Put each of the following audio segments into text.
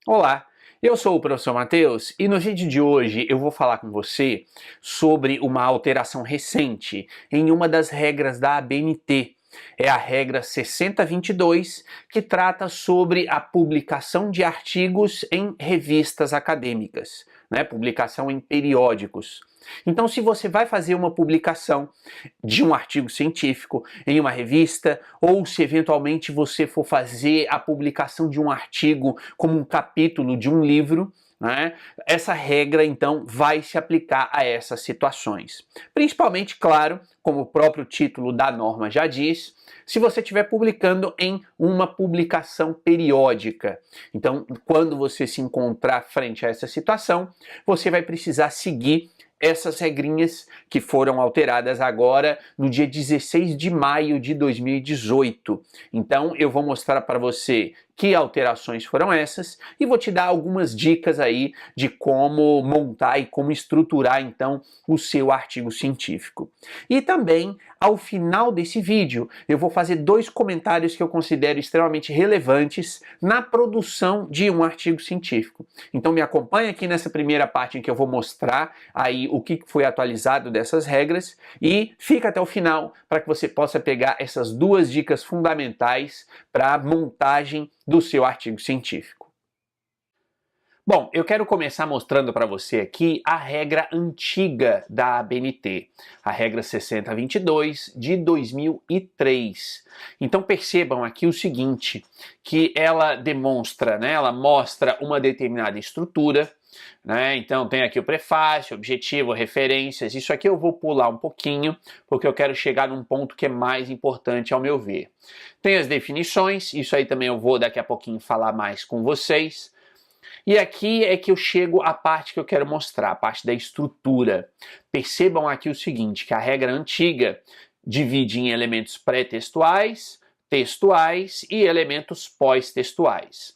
Olá, eu sou o professor Matheus e no vídeo de hoje eu vou falar com você sobre uma alteração recente em uma das regras da ABNT. É a regra 6022, que trata sobre a publicação de artigos em revistas acadêmicas, publicação em periódicos. Então, se você vai fazer uma publicação de um artigo científico em uma revista, ou se eventualmente você for fazer a publicação de um artigo como um capítulo de um livro, essa regra então vai se aplicar a essas situações. Principalmente, claro, como o próprio título da norma já diz, se você estiver publicando em uma publicação periódica. Então, quando você se encontrar frente a essa situação, você vai precisar seguir essas regrinhas que foram alteradas agora no dia 16 de maio de 2018. Então eu vou mostrar para você que alterações foram essas e vou te dar algumas dicas aí de como montar e como estruturar então o seu artigo científico. E também, ao final desse vídeo, eu vou fazer dois comentários que eu considero extremamente relevantes na produção de um artigo científico. Então me acompanha aqui nessa primeira parte em que eu vou mostrar aí o que foi atualizado dessas regras e fica até o final para que você possa pegar essas duas dicas fundamentais para a montagem do seu artigo científico. Bom, eu quero começar mostrando para você aqui a regra antiga da ABNT, a regra 6022 de 2003. Então percebam aqui o seguinte, que ela demonstra, ela mostra uma determinada estrutura, então tem aqui o prefácio, objetivo, referências. Isso aqui eu vou pular um pouquinho, porque eu quero chegar num ponto que é mais importante ao meu ver. Tem as definições, isso aí também eu vou daqui a pouquinho falar mais com vocês. E aqui é que eu chego à parte que eu quero mostrar, a parte da estrutura. Percebam aqui o seguinte, que a regra antiga divide em elementos pré-textuais, textuais e elementos pós-textuais.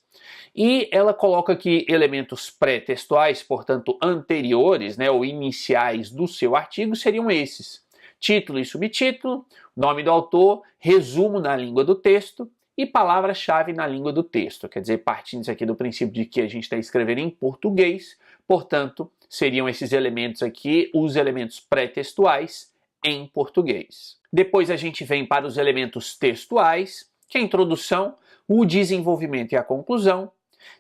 E ela coloca aqui elementos pré-textuais, portanto anteriores, ou iniciais do seu artigo, seriam esses: título e subtítulo, nome do autor, resumo na língua do texto e palavra-chave na língua do texto. Quer dizer, partindo aqui do princípio de que a gente está escrevendo em português, portanto, seriam esses elementos aqui, os elementos pré-textuais em português. Depois a gente vem para os elementos textuais, que é a introdução, o desenvolvimento e a conclusão.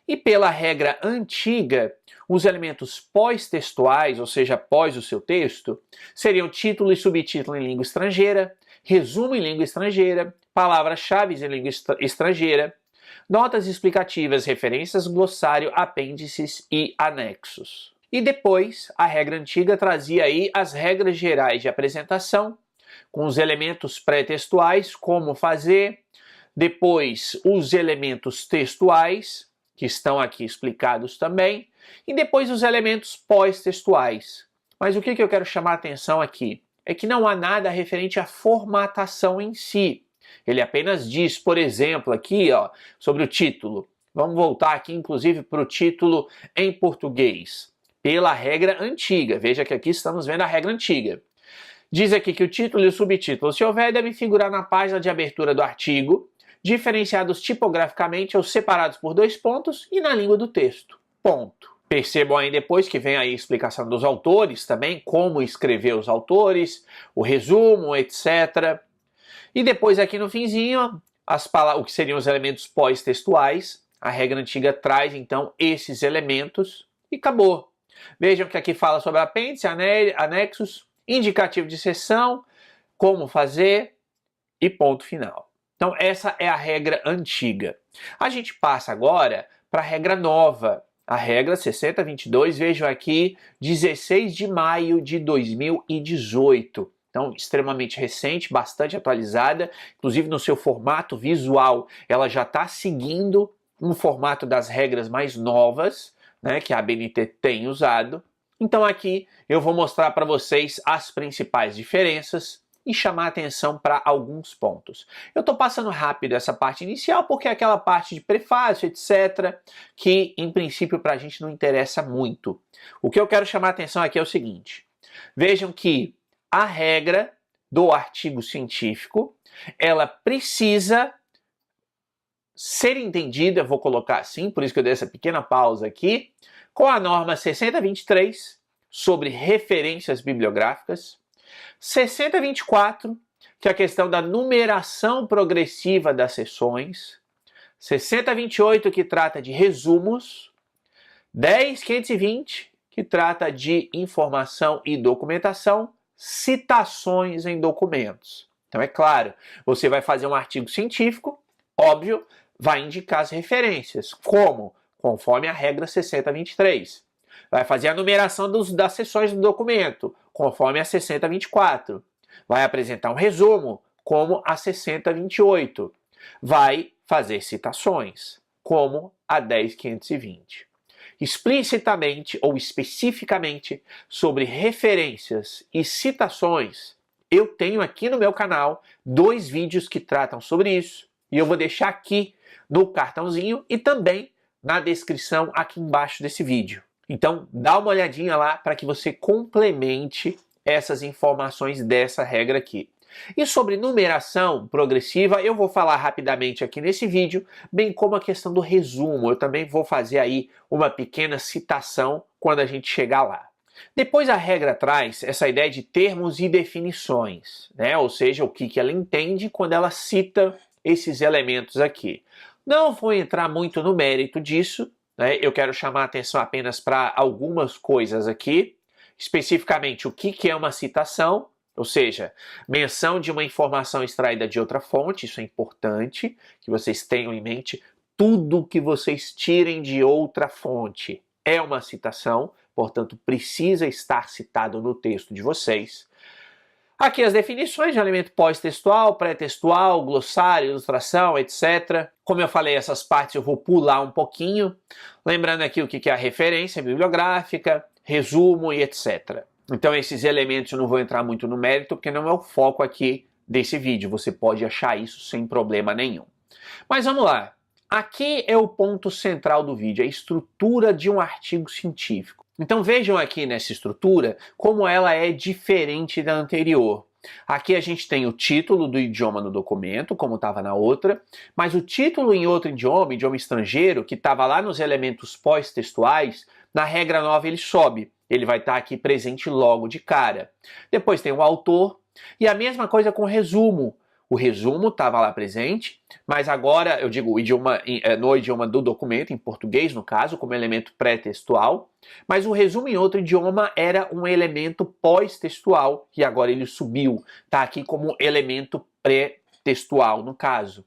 E pela regra antiga, os elementos pós-textuais, ou seja, após o seu texto, seriam título e subtítulo em língua estrangeira, resumo em língua estrangeira, palavras-chave em língua estrangeira, notas explicativas, referências, glossário, apêndices e anexos. E depois, a regra antiga trazia aí as regras gerais de apresentação, com os elementos pré-textuais, como fazer, depois os elementos textuais, que estão aqui explicados também, e depois os elementos pós-textuais. Mas o que eu quero chamar a atenção aqui? É que não há nada referente à formatação em si. Ele apenas diz, por exemplo, aqui sobre o título. Vamos voltar aqui, inclusive, para o título em português. Pela regra antiga. Veja que aqui estamos vendo a regra antiga. Diz aqui que o título e o subtítulo, se houver, devem figurar na página de abertura do artigo, diferenciados tipograficamente ou separados por dois pontos e na língua do texto. Ponto. Percebam aí depois que vem aí a explicação dos autores também, como escrever os autores, o resumo, etc. E depois aqui no finzinho, o que seriam os elementos pós-textuais. A regra antiga traz então esses elementos e acabou. Vejam que aqui fala sobre apêndice, anexos, indicativo de seção, como fazer e ponto final. Então essa é a regra antiga. A gente passa agora para a regra nova, a regra 6022, vejam aqui, 16 de maio de 2018. Então, extremamente recente, bastante atualizada, inclusive no seu formato visual, ela já está seguindo um formato das regras mais novas, que a ABNT tem usado. Então aqui eu vou mostrar para vocês as principais diferenças e chamar atenção para alguns pontos. Eu estou passando rápido essa parte inicial porque é aquela parte de prefácio, etc., que em princípio para a gente não interessa muito. O que eu quero chamar atenção aqui é o seguinte: vejam que a regra do artigo científico, ela precisa ser entendida, vou colocar assim, por isso que eu dei essa pequena pausa aqui, com a norma 6023 sobre referências bibliográficas, 6024, que é a questão da numeração progressiva das seções, 6028, que trata de resumos, 10.520, que trata de informação e documentação, citações em documentos. Então, é claro, você vai fazer um artigo científico, óbvio, vai indicar as referências, como? Conforme a regra 6023. Vai fazer a numeração das seções do documento, conforme a 6024. Vai apresentar um resumo, como a 6028. Vai fazer citações, como a 10.520. Explicitamente ou especificamente sobre referências e citações, eu tenho aqui no meu canal 2 vídeos que tratam sobre isso, e eu vou deixar aqui no cartãozinho e também na descrição aqui embaixo desse vídeo. Então, dá uma olhadinha lá para que você complemente essas informações dessa regra aqui. E sobre numeração progressiva, eu vou falar rapidamente aqui nesse vídeo, bem como a questão do resumo. Eu também vou fazer aí uma pequena citação quando a gente chegar lá. Depois a regra traz essa ideia de termos e definições, né? Ou seja, o que ela entende quando ela cita esses elementos aqui. Não vou entrar muito no mérito disso, né? Eu quero chamar a atenção apenas para algumas coisas aqui, especificamente o que é uma citação, ou seja, menção de uma informação extraída de outra fonte. Isso é importante que vocês tenham em mente. Tudo que vocês tirem de outra fonte é uma citação, portanto, precisa estar citado no texto de vocês. Aqui as definições de elemento pós-textual, pré-textual, glossário, ilustração, etc. Como eu falei, essas partes eu vou pular um pouquinho. Lembrando aqui o que é a referência bibliográfica, resumo e etc. Então esses elementos eu não vou entrar muito no mérito, porque não é o foco aqui desse vídeo. Você pode achar isso sem problema nenhum. Mas vamos lá. Aqui é o ponto central do vídeo, a estrutura de um artigo científico. Então vejam aqui nessa estrutura como ela é diferente da anterior. Aqui a gente tem o título do idioma no documento, como estava na outra, mas o título em outro idioma estrangeiro, que estava lá nos elementos pós-textuais, na regra nova ele sobe. Ele vai estar aqui presente logo de cara. Depois tem o autor, e a mesma coisa com o resumo. O resumo estava lá presente, mas agora, eu digo no idioma do documento, em português no caso, como elemento pré-textual, mas o resumo em outro idioma era um elemento pós-textual, e agora ele subiu, está aqui como elemento pré-textual no caso.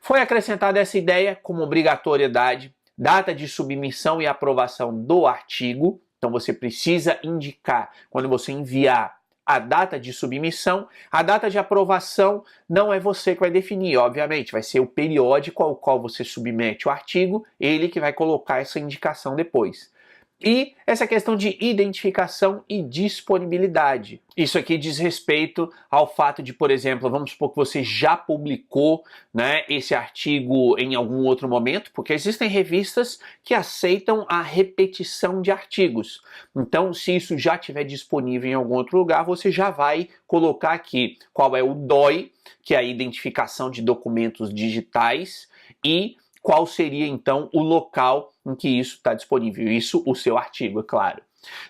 Foi acrescentada essa ideia como obrigatoriedade, data de submissão e aprovação do artigo. Então você precisa indicar, quando você enviar, a data de submissão. A data de aprovação não é você que vai definir, obviamente, vai ser o periódico ao qual você submete o artigo, ele que vai colocar essa indicação depois. E essa questão de identificação e disponibilidade. Isso aqui diz respeito ao fato de, por exemplo, vamos supor que você já publicou, né, esse artigo em algum outro momento, porque existem revistas que aceitam a repetição de artigos. Então, se isso já estiver disponível em algum outro lugar, você já vai colocar aqui qual é o DOI, que é a identificação de documentos digitais, e qual seria, então, o local em que isso está disponível. Isso, o seu artigo, é claro.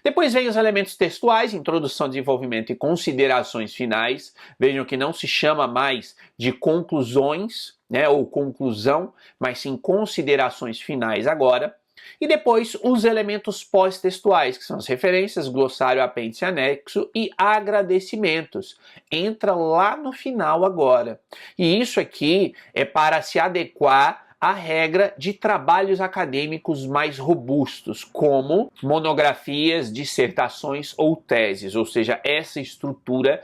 Depois vem os elementos textuais, introdução, desenvolvimento e considerações finais. Vejam que não se chama mais de conclusões, né, ou conclusão, mas sim considerações finais agora. E depois os elementos pós-textuais, que são as referências, glossário, apêndice, anexo e agradecimentos. Entra lá no final agora. E isso aqui é para se adequar a regra de trabalhos acadêmicos mais robustos, como monografias, dissertações ou teses. Ou seja, essa estrutura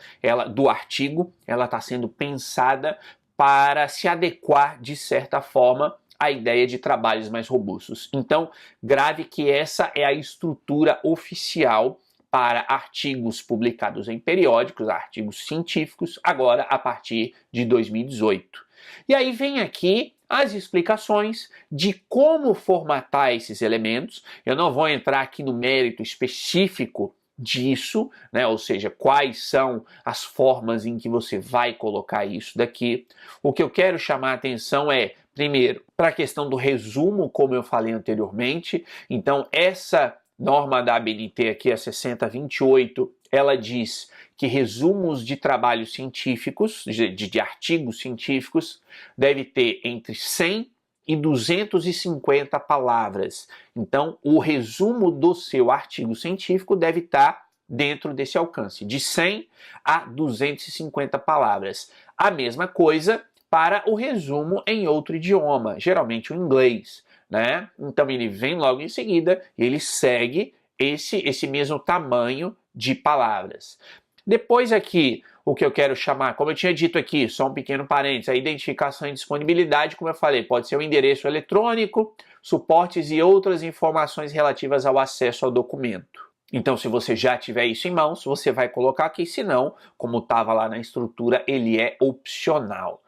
do artigo está sendo pensada para se adequar, de certa forma, à ideia de trabalhos mais robustos. Então, grave que essa é a estrutura oficial para artigos publicados em periódicos, artigos científicos, agora a partir de 2018. E aí vem aqui as explicações de como formatar esses elementos. Eu não vou entrar aqui no mérito específico disso, né? Ou seja, quais são as formas em que você vai colocar isso daqui. O que eu quero chamar a atenção é, Primeiro, para a questão do resumo, como eu falei anteriormente, então essa norma da ABNT aqui, a 6028, ela diz que resumos de trabalhos científicos, de artigos científicos, deve ter entre 100 e 250 palavras. Então, o resumo do seu artigo científico deve estar dentro desse alcance, de 100 a 250 palavras. A mesma coisa para o resumo em outro idioma, geralmente o inglês, né? Então ele vem logo em seguida e ele segue esse mesmo tamanho de palavras. Depois aqui, o que eu quero chamar, como eu tinha dito aqui, só um pequeno parênteses, a identificação e disponibilidade, como eu falei, pode ser o endereço eletrônico, suportes e outras informações relativas ao acesso ao documento. Então, se você já tiver isso em mãos, você vai colocar aqui, se não, como estava lá na estrutura, ele é opcional.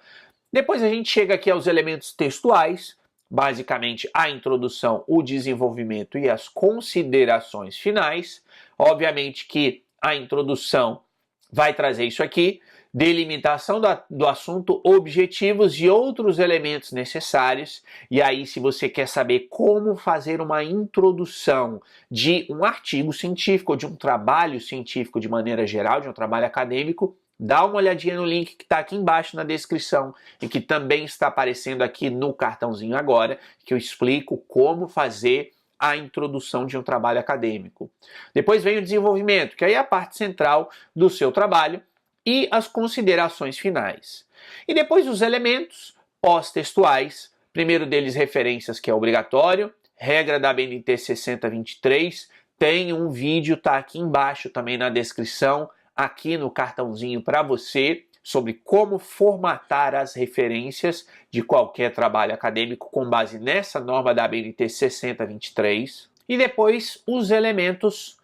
Depois a gente chega aqui aos elementos textuais, basicamente a introdução, o desenvolvimento e as considerações finais. Obviamente que a introdução vai trazer isso aqui, delimitação do assunto, objetivos e outros elementos necessários. E aí, se você quer saber como fazer uma introdução de um artigo científico, ou de um trabalho científico de maneira geral, de um trabalho acadêmico, dá uma olhadinha no link que está aqui embaixo na descrição e que também está aparecendo aqui no cartãozinho agora, que eu explico como fazer a introdução de um trabalho acadêmico. Depois vem o desenvolvimento, que aí é a parte central do seu trabalho, e as considerações finais. E depois os elementos pós-textuais, primeiro deles referências, que é obrigatório, regra da ABNT 6023, tem um vídeo, tá aqui embaixo também na descrição, aqui no cartãozinho para você, sobre como formatar as referências de qualquer trabalho acadêmico com base nessa norma da ABNT 6023. E depois os elementos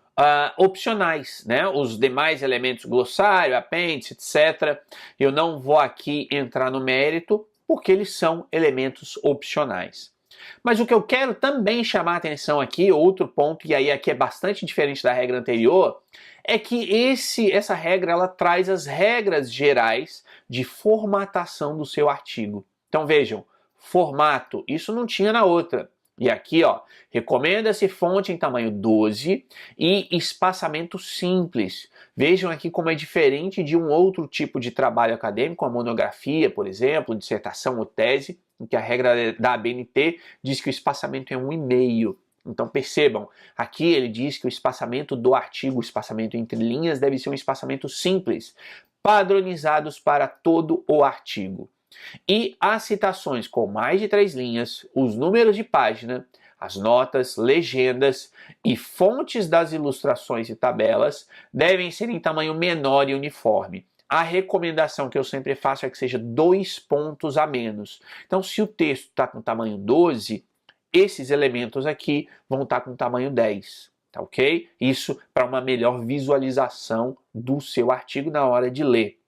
opcionais, né? Os demais elementos, glossário, apêndice, etc. Eu não vou aqui entrar no mérito, porque eles são elementos opcionais. Mas o que eu quero também chamar a atenção aqui, outro ponto, e aí aqui é bastante diferente da regra anterior, é que essa regra ela traz as regras gerais de formatação do seu artigo. Então vejam, formato, isso não tinha na outra. E aqui, ó, recomenda-se fonte em tamanho 12 e espaçamento simples. Vejam aqui como é diferente de um outro tipo de trabalho acadêmico, a monografia, por exemplo, dissertação ou tese, em que a regra da ABNT diz que o espaçamento é 1,5. Então percebam, aqui ele diz que o espaçamento do artigo, o espaçamento entre linhas, deve ser um espaçamento simples, padronizados para todo o artigo. E as citações com mais de 3 linhas, os números de página, as notas, legendas e fontes das ilustrações e tabelas devem ser em tamanho menor e uniforme. A recomendação que eu sempre faço é que seja 2 pontos a menos. Então, se o texto está com tamanho 12, esses elementos aqui vão estar com tamanho 10, tá ok? Isso para uma melhor visualização do seu artigo na hora de ler.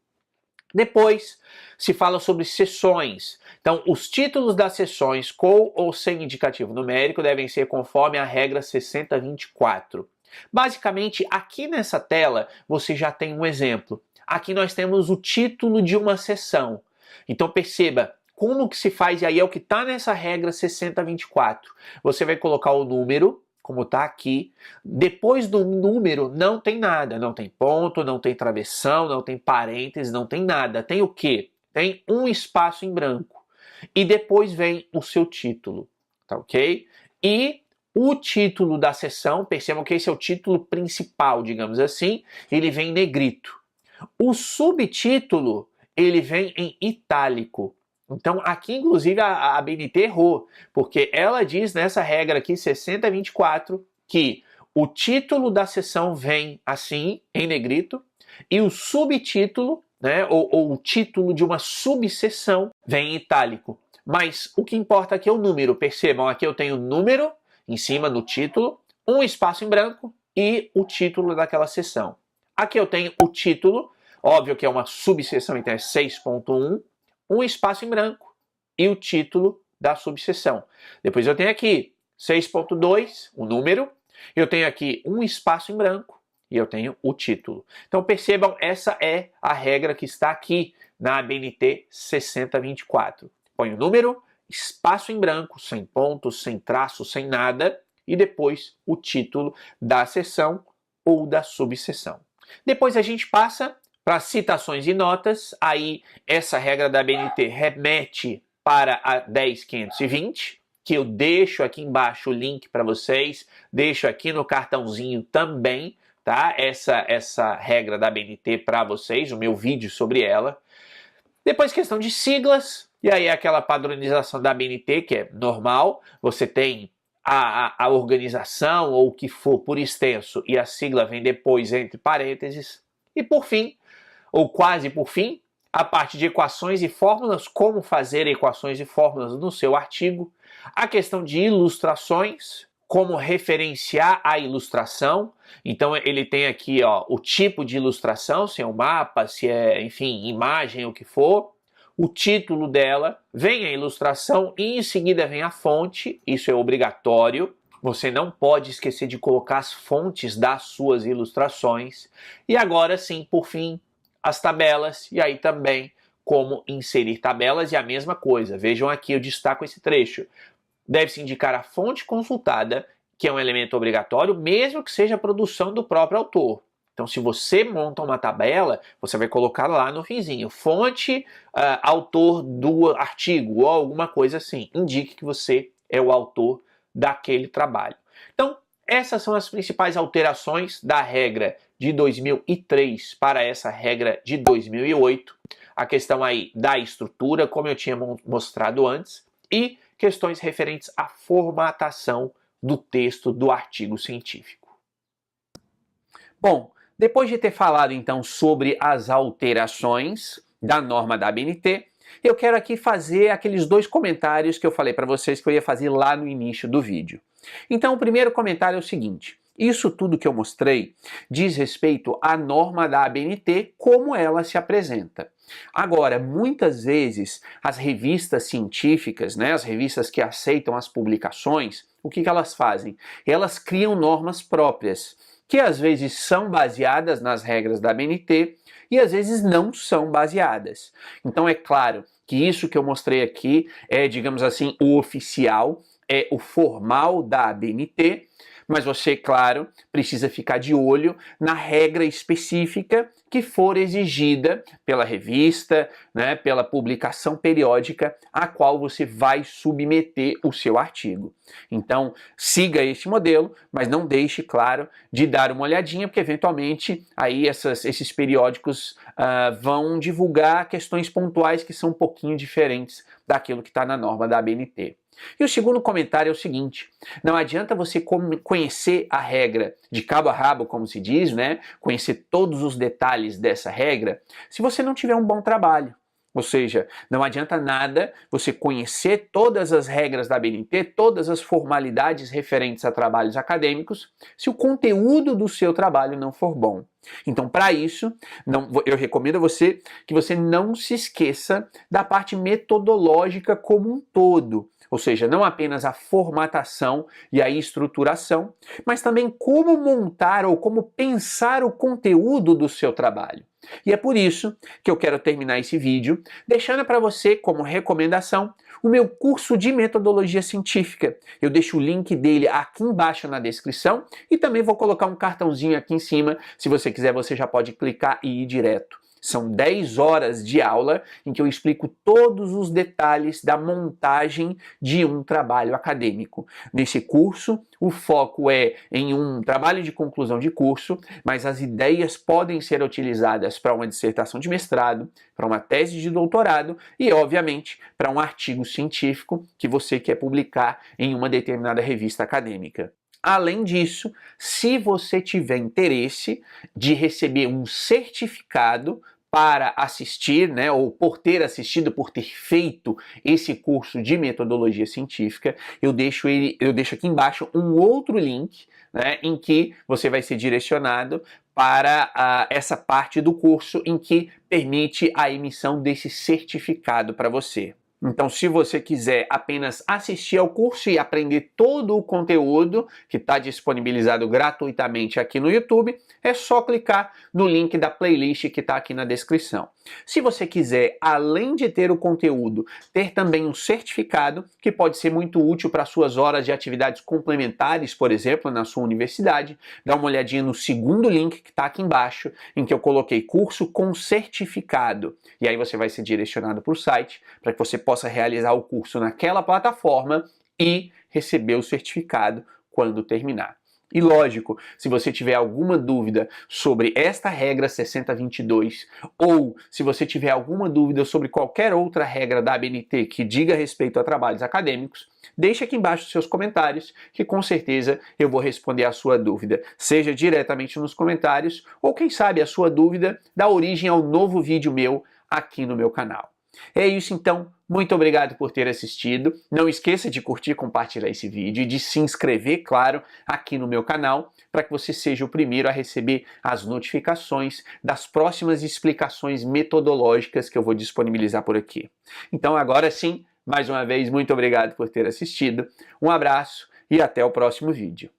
Depois se fala sobre seções. Então, os títulos das seções com ou sem indicativo numérico devem ser conforme a regra 6024. Basicamente, aqui nessa tela você já tem um exemplo. Aqui nós temos o título de uma seção. Então perceba como que se faz, e aí é o que está nessa regra 6024. Você vai colocar o número, como está aqui. Depois do número não tem nada, não tem ponto, não tem travessão, não tem parênteses, não tem nada. Tem o quê? Tem um espaço em branco. E depois vem o seu título, tá ok? E o título da seção, percebam que esse é o título principal, digamos assim, ele vem em negrito. O subtítulo, ele vem em itálico. Então, aqui, inclusive, a ABNT errou, porque ela diz nessa regra aqui, 6024, que o título da seção vem assim, em negrito, e o subtítulo, né, ou o título de uma subseção, vem em itálico. Mas o que importa aqui é o número. Percebam, aqui eu tenho número em cima do título, um espaço em branco e o título daquela seção. Aqui eu tenho o título, óbvio que é uma subseção, então é 6.1, um espaço em branco e o título da subseção. Depois eu tenho aqui 6.2, o número, eu tenho aqui um espaço em branco e eu tenho o título. Então percebam, essa é a regra que está aqui na ABNT 6024. Põe o número espaço em branco, sem pontos, sem traços, sem nada, e depois o título da seção ou da subseção. Depois a gente passa para citações e notas, aí essa regra da ABNT remete para a 10.520, que eu deixo aqui embaixo o link para vocês, deixo aqui no cartãozinho também, tá? Essa regra da ABNT para vocês, o meu vídeo sobre ela. Depois questão de siglas, e aí aquela padronização da ABNT, que é normal, você tem a organização ou o que for por extenso e a sigla vem depois entre parênteses. E por fim, ou quase por fim, a parte de equações e fórmulas, como fazer equações e fórmulas no seu artigo, a questão de ilustrações, como referenciar a ilustração. Então ele tem aqui ó, o tipo de ilustração, se é um mapa, se é, enfim, imagem, o que for, o título dela, vem a ilustração e em seguida vem a fonte, isso é obrigatório. Você não pode esquecer de colocar as fontes das suas ilustrações. E agora sim, por fim, as tabelas, e aí também como inserir tabelas, e a mesma coisa. Vejam aqui, eu destaco esse trecho. Deve-se indicar a fonte consultada, que é um elemento obrigatório, mesmo que seja a produção do próprio autor. Então, se você monta uma tabela, você vai colocar lá no finzinho, fonte, autor do artigo, ou alguma coisa assim. Indique que você é o autor daquele trabalho. Então, essas são as principais alterações da regra de 2003 para essa regra de 2008. A questão aí da estrutura, como eu tinha mostrado antes, e questões referentes à formatação do texto do artigo científico. Bom, depois de ter falado então sobre as alterações da norma da ABNT, eu quero aqui fazer aqueles dois comentários que eu falei para vocês que eu ia fazer lá no início do vídeo. Então, o primeiro comentário é o seguinte: isso tudo que eu mostrei diz respeito à norma da ABNT, como ela se apresenta. Agora, muitas vezes, as revistas científicas, né, as revistas que aceitam as publicações, o que elas fazem? Elas criam normas próprias, que às vezes são baseadas nas regras da ABNT e às vezes não são baseadas. Então é claro que isso que eu mostrei aqui é, digamos assim, o oficial, é o formal da ABNT, mas você, claro, precisa ficar de olho na regra específica que for exigida pela revista, né, pela publicação periódica a qual você vai submeter o seu artigo. Então, siga este modelo, mas não deixe, claro, de dar uma olhadinha, porque eventualmente aí esses periódicos vão divulgar questões pontuais que são um pouquinho diferentes daquilo que está na norma da ABNT. E o segundo comentário é o seguinte: não adianta você conhecer a regra de cabo a rabo, como se diz, né? Conhecer todos os detalhes dessa regra, se você não tiver um bom trabalho. Ou seja, não adianta nada você conhecer todas as regras da ABNT, todas as formalidades referentes a trabalhos acadêmicos, se o conteúdo do seu trabalho não for bom. Então, para isso, eu recomendo a você que você não se esqueça da parte metodológica como um todo. Ou seja, não apenas a formatação e a estruturação, mas também como montar ou como pensar o conteúdo do seu trabalho. E é por isso que eu quero terminar esse vídeo deixando para você como recomendação o meu curso de metodologia científica. Eu deixo o link dele aqui embaixo na descrição e também vou colocar um cartãozinho aqui em cima. Se você quiser, você já pode clicar e ir direto. São 10 horas de aula em que eu explico todos os detalhes da montagem de um trabalho acadêmico. Nesse curso, o foco é em um trabalho de conclusão de curso, mas as ideias podem ser utilizadas para uma dissertação de mestrado, para uma tese de doutorado e, obviamente, para um artigo científico que você quer publicar em uma determinada revista acadêmica. Além disso, se você tiver interesse de receber um certificado para assistir, né, ou por ter assistido, por ter feito esse curso de metodologia científica, eu deixo aqui embaixo um outro link, né, em que você vai ser direcionado para essa parte do curso em que permite a emissão desse certificado para você. Então, se você quiser apenas assistir ao curso e aprender todo o conteúdo que está disponibilizado gratuitamente aqui no YouTube, é só clicar no link da playlist que está aqui na descrição. Se você quiser, além de ter o conteúdo, ter também um certificado, que pode ser muito útil para suas horas de atividades complementares, por exemplo, na sua universidade, dá uma olhadinha no segundo link que está aqui embaixo, em que eu coloquei curso com certificado. E aí você vai ser direcionado para o site, para que você possa realizar o curso naquela plataforma e receber o certificado quando terminar. E lógico, se você tiver alguma dúvida sobre esta regra 6022 ou se você tiver alguma dúvida sobre qualquer outra regra da ABNT que diga respeito a trabalhos acadêmicos, deixe aqui embaixo os seus comentários que com certeza eu vou responder a sua dúvida, seja diretamente nos comentários ou quem sabe a sua dúvida dá origem ao novo vídeo meu aqui no meu canal. É isso então, muito obrigado por ter assistido, não esqueça de curtir e compartilhar esse vídeo e de se inscrever, claro, aqui no meu canal, para que você seja o primeiro a receber as notificações das próximas explicações metodológicas que eu vou disponibilizar por aqui. Então agora sim, mais uma vez, muito obrigado por ter assistido, um abraço e até o próximo vídeo.